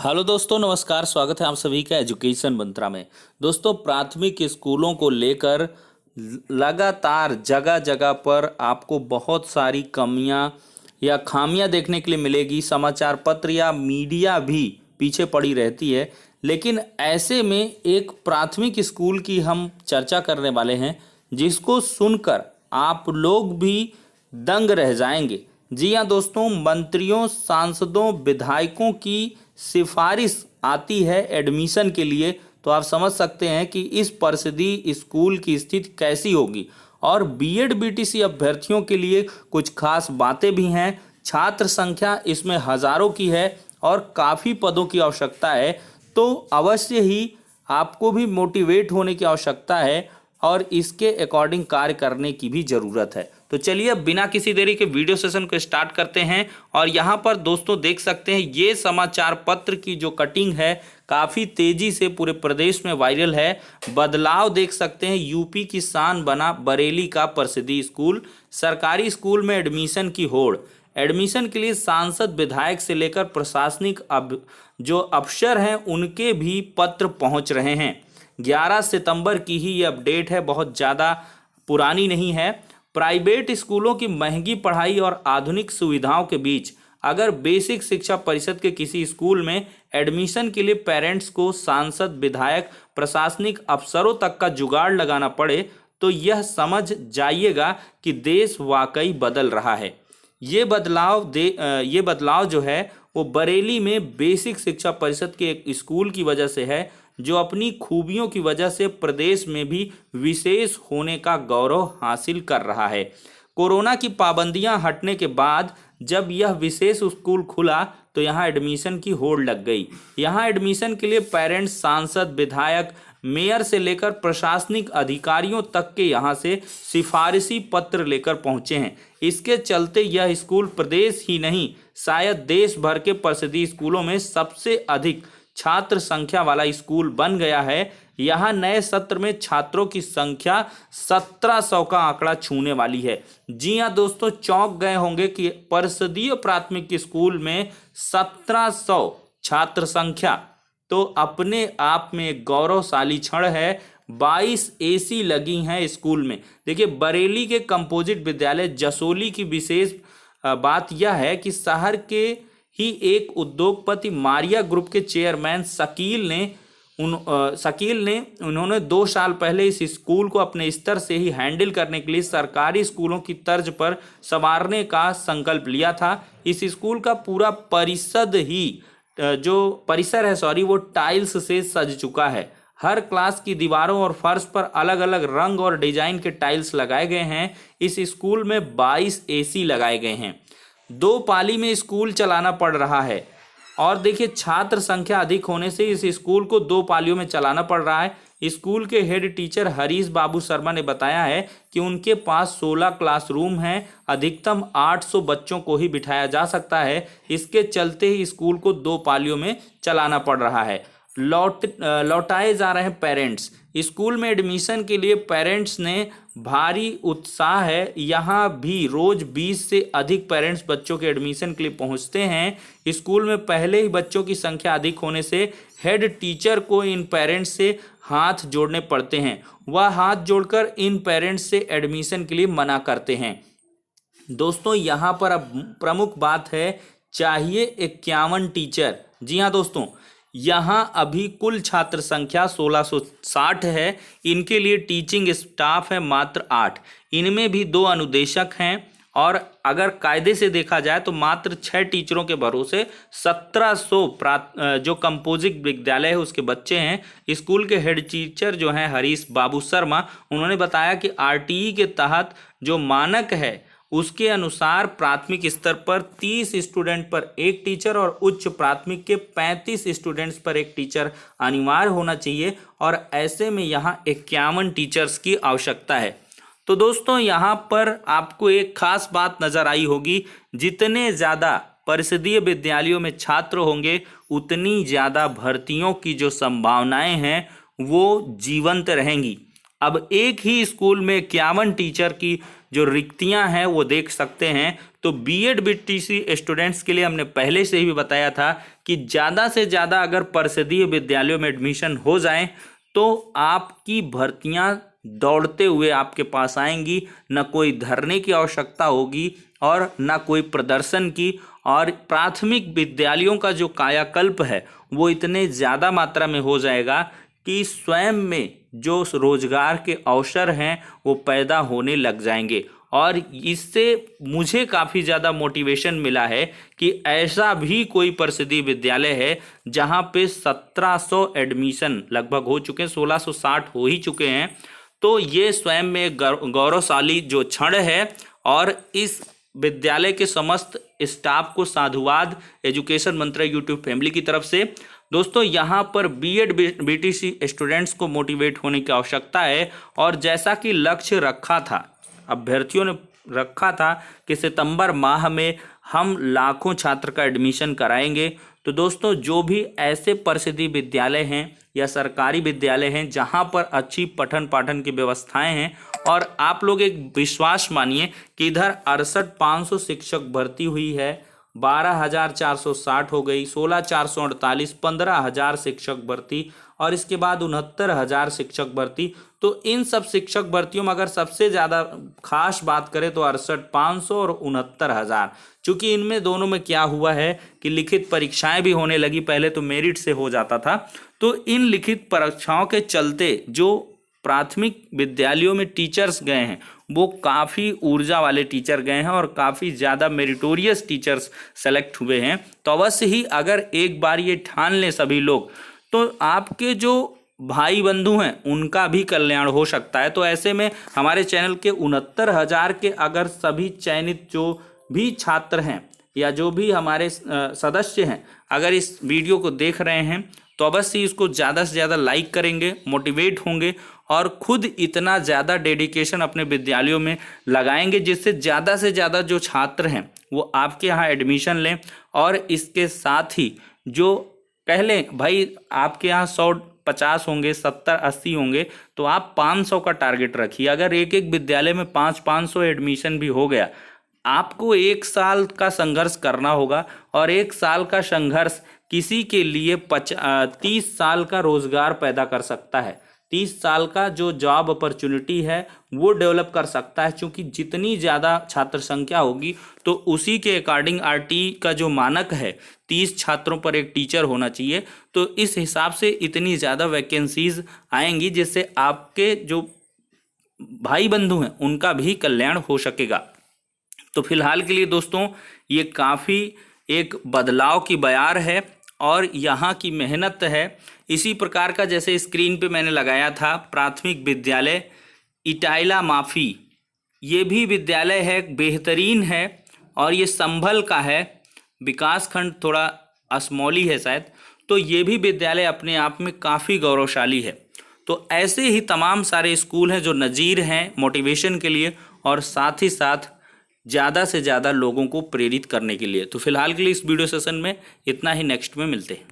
Hello दोस्तों, नमस्कार। स्वागत है आप सभी का एजुकेशन मंत्रा में। दोस्तों, प्राथमिक स्कूलों को लेकर लगातार जगह जगह पर आपको बहुत सारी कमियां या खामियां देखने के लिए मिलेगी। समाचार पत्र या मीडिया भी पीछे पड़ी रहती है, लेकिन ऐसे में एक प्राथमिक स्कूल की हम चर्चा करने वाले हैं जिसको सुनकर आप लोग भी दंग रह जाएंगे। जी हाँ दोस्तों, मंत्रियों, सांसदों, विधायकों की सिफारिश आती है एडमिशन के लिए, तो आप समझ सकते हैं कि इस परिषदीय स्कूल की स्थिति कैसी होगी। और बीएड बीटीसी अभ्यर्थियों के लिए कुछ खास बातें भी हैं। छात्र संख्या इसमें हजारों की है और काफ़ी पदों की आवश्यकता है, तो अवश्य ही आपको भी मोटिवेट होने की आवश्यकता है और इसके अकॉर्डिंग कार्य करने की भी ज़रूरत है। तो चलिए अब बिना किसी देरी के वीडियो सेशन को स्टार्ट करते हैं। और यहाँ पर दोस्तों देख सकते हैं ये समाचार पत्र की जो कटिंग है काफ़ी तेज़ी से पूरे प्रदेश में वायरल है। बदलाव देख सकते हैं, यूपी की शान बना बरेली का परिषदीय स्कूल। सरकारी स्कूल में एडमिशन की होड़। एडमिशन के लिए सांसद, विधायक से लेकर प्रशासनिक जो अफसर हैं उनके भी पत्र पहुँच रहे हैं। 11 सितंबर की ही ये अपडेट है, बहुत ज़्यादा पुरानी नहीं है। प्राइवेट स्कूलों की महंगी पढ़ाई और आधुनिक सुविधाओं के बीच अगर बेसिक शिक्षा परिषद के किसी स्कूल में एडमिशन के लिए पेरेंट्स को सांसद, विधायक, प्रशासनिक अफसरों तक का जुगाड़ लगाना पड़े तो यह समझ जाइएगा कि देश वाकई बदल रहा है। ये बदलाव जो है वो बरेली में बेसिक शिक्षा परिषद के एक स्कूल की वजह से है, जो अपनी खूबियों की वजह से प्रदेश में भी विशेष होने का गौरव हासिल कर रहा है। कोरोना की पाबंदियां हटने के बाद जब यह विशेष स्कूल खुला तो यहाँ एडमिशन की होड़ लग गई। यहाँ एडमिशन के लिए पेरेंट्स, सांसद, विधायक, मेयर से लेकर प्रशासनिक अधिकारियों तक के यहाँ से सिफारिशी पत्र लेकर पहुँचे हैं। इसके चलते यह स्कूल प्रदेश ही नहीं, शायद देश भर के परिषदीय स्कूलों में सबसे अधिक छात्र संख्या वाला स्कूल बन गया है। यहाँ नए सत्र में छात्रों की संख्या 1700 का आंकड़ा छूने वाली है। जी हाँ दोस्तों, चौंक गए होंगे कि परिषदीय प्राथमिक स्कूल में 1700 छात्र संख्या तो अपने आप में एक गौरवशाली क्षण है। 22 एसी लगी हैं स्कूल में। देखिए, बरेली के कंपोजिट विद्यालय जसोली की विशेष बात यह है कि शहर के ही एक उद्योगपति मारिया ग्रुप के चेयरमैन शकील ने उन्होंने 2 साल पहले इस स्कूल को अपने स्तर से ही हैंडल करने के लिए सरकारी स्कूलों की तर्ज पर संवारने का संकल्प लिया था। इस स्कूल का पूरा परिसर है वो टाइल्स से सज चुका है। हर क्लास की दीवारों और फर्श पर अलग अलग रंग और डिजाइन के टाइल्स लगाए गए हैं। इस स्कूल में 22 एसी लगाए गए हैं। 2 पाली में स्कूल चलाना पड़ रहा है। और देखिए, छात्र संख्या अधिक होने से इस स्कूल को 2 पालियों में चलाना पड़ रहा है। स्कूल के हेड टीचर हरीश बाबू शर्मा ने बताया है कि उनके पास 16 क्लासरूम हैं। अधिकतम 800 बच्चों को ही बिठाया जा सकता है। इसके चलते ही स्कूल को 2 पालियों में चलाना पड़ रहा है। लौटाए जा रहे हैं पेरेंट्स। स्कूल में एडमिशन के लिए पेरेंट्स ने भारी उत्साह है। यहाँ भी रोज 20 से अधिक पेरेंट्स बच्चों के एडमिशन के लिए पहुँचते हैं। स्कूल में पहले ही बच्चों की संख्या अधिक होने से हेड टीचर को इन पेरेंट्स से हाथ जोड़ने पड़ते हैं। वह हाथ जोड़कर इन पेरेंट्स से एडमिशन के लिए मना करते हैं। दोस्तों, यहाँ पर अब प्रमुख बात है, चाहिए 51 टीचर। जी हाँ दोस्तों, यहाँ अभी कुल छात्र संख्या 1660 है। इनके लिए टीचिंग स्टाफ है मात्र 8। इनमें भी 2 अनुदेशक हैं। और अगर कायदे से देखा जाए तो मात्र 6 टीचरों के भरोसे 1700 जो कंपोजिट विद्यालय है उसके बच्चे हैं। स्कूल के हेड टीचर जो हैं हरीश बाबू शर्मा, उन्होंने बताया कि आरटीई के तहत जो मानक है उसके अनुसार प्राथमिक स्तर पर 30 स्टूडेंट पर 1 टीचर और उच्च प्राथमिक के 35 स्टूडेंट्स पर 1 टीचर अनिवार्य होना चाहिए। और ऐसे में यहाँ 51 टीचर्स की आवश्यकता है। तो दोस्तों, यहाँ पर आपको एक खास बात नज़र आई होगी, जितने ज़्यादा परिषदीय विद्यालयों में छात्र होंगे उतनी ज़्यादा भर्तियों की जो संभावनाएं हैं वो जीवंत रहेंगी। अब एक ही स्कूल में 51 टीचर की जो रिक्तियां हैं वो देख सकते हैं। तो बीएड बीटीसी स्टूडेंट्स के लिए हमने पहले से ही बताया था कि ज़्यादा से ज़्यादा अगर परिषदीय विद्यालयों में एडमिशन हो जाए तो आपकी भर्तियां दौड़ते हुए आपके पास आएंगी, न कोई धरने की आवश्यकता होगी और न कोई प्रदर्शन की। और प्राथमिक विद्यालयों का जो कायाकल्प है वो इतने ज़्यादा मात्रा में हो जाएगा कि स्वयं में जो रोजगार के अवसर हैं वो पैदा होने लग जाएंगे। और इससे मुझे काफ़ी ज़्यादा मोटिवेशन मिला है कि ऐसा भी कोई परिषदीय विद्यालय है जहाँ पे 1700 एडमिशन लगभग हो चुके हैं, 1660 हो ही चुके हैं। तो ये स्वयं में एक गौरवशाली जो क्षण है। और इस विद्यालय के समस्त स्टाफ को साधुवाद एजुकेशन मंत्री यूट्यूब फैमिली की तरफ से। दोस्तों यहाँ पर बीएड बीटीसी स्टूडेंट्स को मोटिवेट होने की आवश्यकता है। और जैसा कि लक्ष्य रखा था, अभ्यर्थियों ने रखा था कि सितंबर माह में हम लाखों छात्र का एडमिशन कराएंगे। तो दोस्तों जो भी ऐसे परिषदीय विद्यालय हैं या सरकारी विद्यालय हैं जहां पर अच्छी पठन पाठन की व्यवस्थाएं हैं, और आप लोग एक विश्वास मानिए कि इधर 68,500 शिक्षक भर्ती हुई है, 12,460 हो गई, 16,448, 15,000 शिक्षक भर्ती, और इसके बाद 69,000 शिक्षक भर्ती। तो इन सब शिक्षक भर्तियों में अगर सबसे ज़्यादा खास बात करें तो 68,500 और 69,000। चूँकि इनमें दोनों में क्या हुआ है कि लिखित परीक्षाएं भी होने लगी, पहले तो मेरिट से हो जाता था। तो इन लिखित परीक्षाओं के चलते जो प्राथमिक विद्यालयों में टीचर्स गए हैं वो काफ़ी ऊर्जा वाले टीचर गए हैं और काफ़ी ज़्यादा मेरिटोरियस टीचर्स सेलेक्ट हुए हैं। तो अवश्य ही अगर एक बार ये ठान लें सभी लोग तो आपके जो भाई बंधु हैं उनका भी कल्याण हो सकता है। तो ऐसे में हमारे चैनल के 69,000 के अगर सभी चयनित जो भी छात्र हैं या जो भी हमारे सदस्य हैं अगर इस वीडियो को देख रहे हैं तो अवश्य इसको ज़्यादा से ज़्यादा लाइक करेंगे, मोटिवेट होंगे और खुद इतना ज़्यादा डेडिकेशन अपने विद्यालयों में लगाएंगे जिससे ज़्यादा से ज़्यादा जो छात्र हैं वो आपके यहाँ एडमिशन लें। और इसके साथ ही जो कह लें भाई आपके यहाँ 150 होंगे, 70-80 होंगे, तो आप 500 का टारगेट रखिए। अगर एक एक विद्यालय में 500 एडमिशन भी हो गया, आपको 1 साल का संघर्ष करना होगा और 1 साल का संघर्ष किसी के लिए 30 साल का रोजगार पैदा कर सकता है। 30 साल का जो जॉब अपॉर्चुनिटी है वो डेवलप कर सकता है। क्योंकि जितनी ज़्यादा छात्र संख्या होगी तो उसी के अकॉर्डिंग आरटी का जो मानक है 30 छात्रों पर एक टीचर होना चाहिए। तो इस हिसाब से इतनी ज़्यादा वैकेंसीज आएंगी जिससे आपके जो भाई बंधु हैं उनका भी कल्याण हो सकेगा। तो फिलहाल के लिए दोस्तों ये काफ़ी एक बदलाव की बयार है और यहाँ की मेहनत है। इसी प्रकार का जैसे स्क्रीन पे मैंने लगाया था प्राथमिक विद्यालय इटाइला माफी, ये भी विद्यालय है, बेहतरीन है और ये संभल का है, विकास खंड थोड़ा असमौली है शायद। तो ये भी विद्यालय अपने आप में काफ़ी गौरवशाली है। तो ऐसे ही तमाम सारे स्कूल हैं जो नज़ीर हैं मोटिवेशन के लिए और साथ ही साथ ज़्यादा से ज़्यादा लोगों को प्रेरित करने के लिए। तो फिलहाल के लिए इस वीडियो सेशन में इतना ही, नेक्स्ट में मिलते हैं।